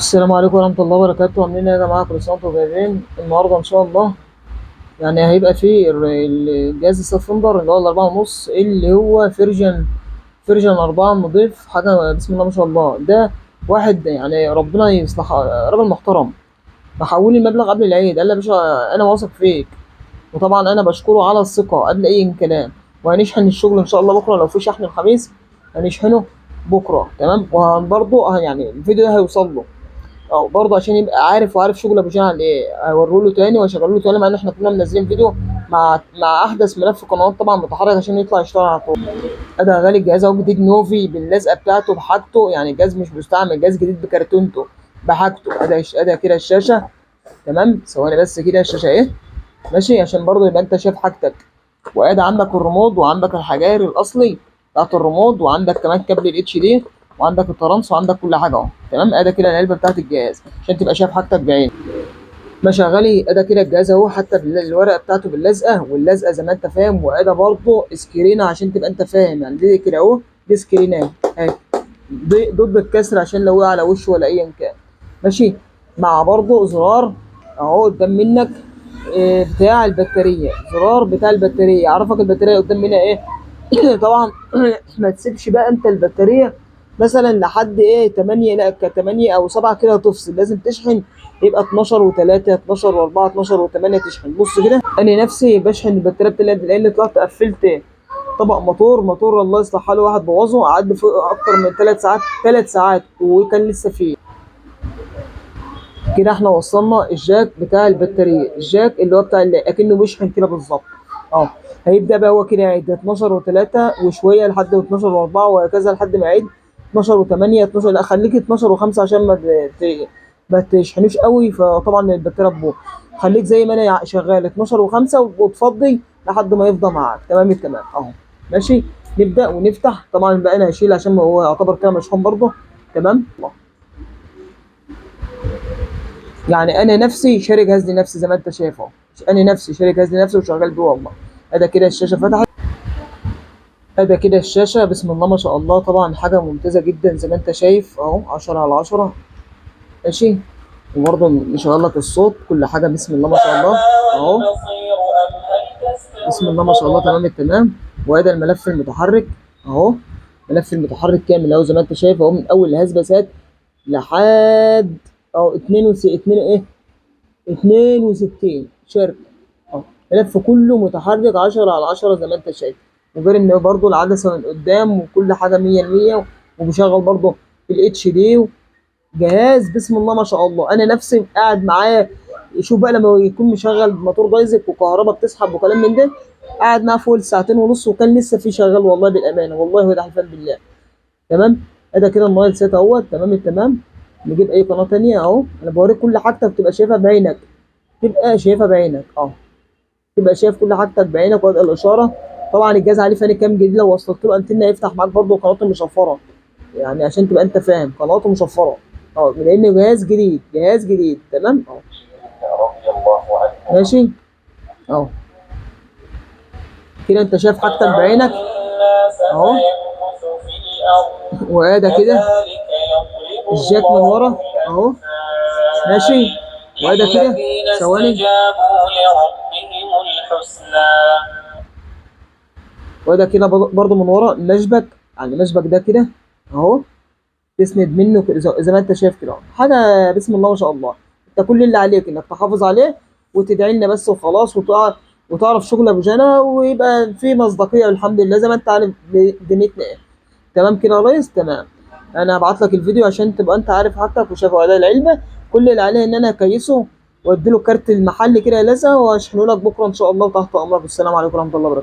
السلام عليكم ورحمة الله وبركاته. عاملين ايه يا جماعة؟ كل سنة وانتم طيبين. النهاردة إن شاء الله يعني هيبقى فيه الجهاز السفندر اللي هو ال4.5، اللي هو فيرجن 4 نضيف حاجة، بسم الله ما شاء الله. ده واحد يعني ربنا يصلح، راجل محترم، محول لي المبلغ قبل العيد. قال لي يا باشا أنا واثق فيك، وطبعا أنا بشكره على الثقة قبل أي كلام. وهنشحن الشغل إن شاء الله بكرة، لو في شحن الخميس هنشحنه بكرة، تمام. وبرضه يعني الفيديو ده هيوصل له، اه، برضه عشان يبقى عارف، وعارف شغل ابو جهل ايه. هوريه له تاني واشغله له تاني، مع ان احنا كنا منزلين فيديو مع احدث ملف قنوات طبعا متحرك عشان يطلع يشتغل على طول. ادي غالي الجهاز اهو، جديد نوفي باللزقه بتاعته بحاجته، يعني جهاز مش مستعمل، جهاز جديد بكرتونته بحاجته. ادي كده الشاشه، تمام. ثواني بس كده، الشاشه ايه ماشي، عشان برضه يبقى انت شايف حاجتك. وادي عندك الريموت، وعندك الحجار الاصلي بتاعت الريموت، وعندك كمان كابل الاتش دي، وعندك الترانس، وعندك كل حاجه اهو، تمام. ادي كده العلبه بتاعت الجهاز عشان تبقى شايف حاجتك بعين. ماشي يا غالي، ادي كده الجهاز اهو، حتى الورقه بتاعته باللزقه، واللزقه زي ما انت فاهم. وادي برضه سكرينه عشان تبقى انت فاهم، يعني دي كده اهو، دي سكرينات اهي، دي ضد الكسر عشان لو وقع على وشه ولا ايا كان. ماشي. مع برضه زرار اهو قدام منك، بتاع البطاريه، زرار بتاع البطاريه يعرفك البطاريه قدام منها ايه. طبعا ما تسيبش بقى انت البطاريه مثلا لحد ايه 8، لا 8 او 7 كده تفصل، لازم تشحن. يبقى 12 و3 12 و4 12 و8 تشحن. بص كده، انا نفسي بشحن البطاريه بتاعتي لان طلعت قفلت طبق موتور الله يصلح حاله، واحد بوظه قعد فوق اكتر من 3 ساعات، 3 ساعات وكان لسه فيه. كده احنا وصلنا الجاك بتاع البطاريه، الجاك اللي هو بتاع اللي اكنه بيشحن كده بالظبط. اه، هيبدا بقى هو كده يعد 12 و3 وشويه لحد 12 و4 وهكذا لحد ما يعيد 12 و8 12. لا خليك 12 و5 عشان ما تشحنوش قوي، فطبعا البطاريه تبوظ. خليك زي ما انا شغال 12 و5 وتفضي لحد ما يفضى معاك، تمام التمام اهو. ماشي. نبدا ونفتح. طبعا بقى انا هشيل عشان هو يعتبر كده مشحون برضه، تمام. يعني انا نفسي شاري جهاز لنفسي زي ما انت شايف اهو، انا نفسي شاري جهاز لنفسي وشغال بيه والله. ادي كده الشاشه فتحت، ادي كده الشاشه، بسم الله ما شاء الله. طبعا حاجه ممتازه جدا زي ما انت شايف اهو، 10 على 10. ماشي. وبرضه نشغل لك الصوت، كل حاجه بسم الله ما شاء الله اهو، بسم الله ما شاء الله، تمام التمام. وادي الملف المتحرك اهو، ملف المتحرك كامل اهو زي ما انت شايف اهو، من اول الهزبسات لحد اهو 2 ايه 62 شركة. اه، ملف كله متحرك 10 على 10 زي ما انت شايف. وغير ان برضو العدسة من قدام وكل حاجة 100%. وبشغل برضو الاتش دي. جهاز بسم الله ما شاء الله. انا نفسي قاعد معايا، شوف بقى لما يكون مشغل موتور بايظك وكهرباء بتسحب وكلام من ده، قاعد معاه فوق ساعتين ونص وكان لسه في شغال والله بالامانه، والله وده حلفان بالله. تمام. ادي كده الموبايل سيت اهوت، تمام التمام. نجيب اي قناه تانية اهو، انا بوريك كل حاجتك تبقى شايفها بعينك، تبقى شايفها بعينك اه، تبقى شايف كل حاجتك بعينك. وادي الاشاره. طبعا الجهاز عليه فاني كام جديد، لو وصلت له انتنه يفتح معاك برضه قناته مشفره، يعني عشان تبقى انت فاهم قناته مشفره اه، لان جهاز جديد، جهاز جديد، تمام اه. ماشي اهو، كده انت شايف حاجتك بعينك اهو. وادي كده الجاك من ورا اهو. ماشي. وادي كده ثواني، وده كده برضو من ورا المشبك، يعني المشبك ده كده اهو، تسند منه زي ما انت شايف كده اهو. حاجه بسم الله ما شاء الله. انت كل اللي عليك انك تحافظ عليه وتدعي لنا بس وخلاص، وتعرف شغل ابو جنى، ويبقى في مصداقيه الحمد لله زي ما انت عارف دنيتنا ايه. تمام كده يا ريس، تمام. انا هبعت لك الفيديو عشان تبقى انت عارف حاجتك وشايف اداء العلبه. كل اللي عليه ان انا اكيسه وادي له كارت المحل كده لازقه، واشحنه لك بكره ان شاء الله، تحت امرك. والسلام عليكم ورحمه الله وبركاته.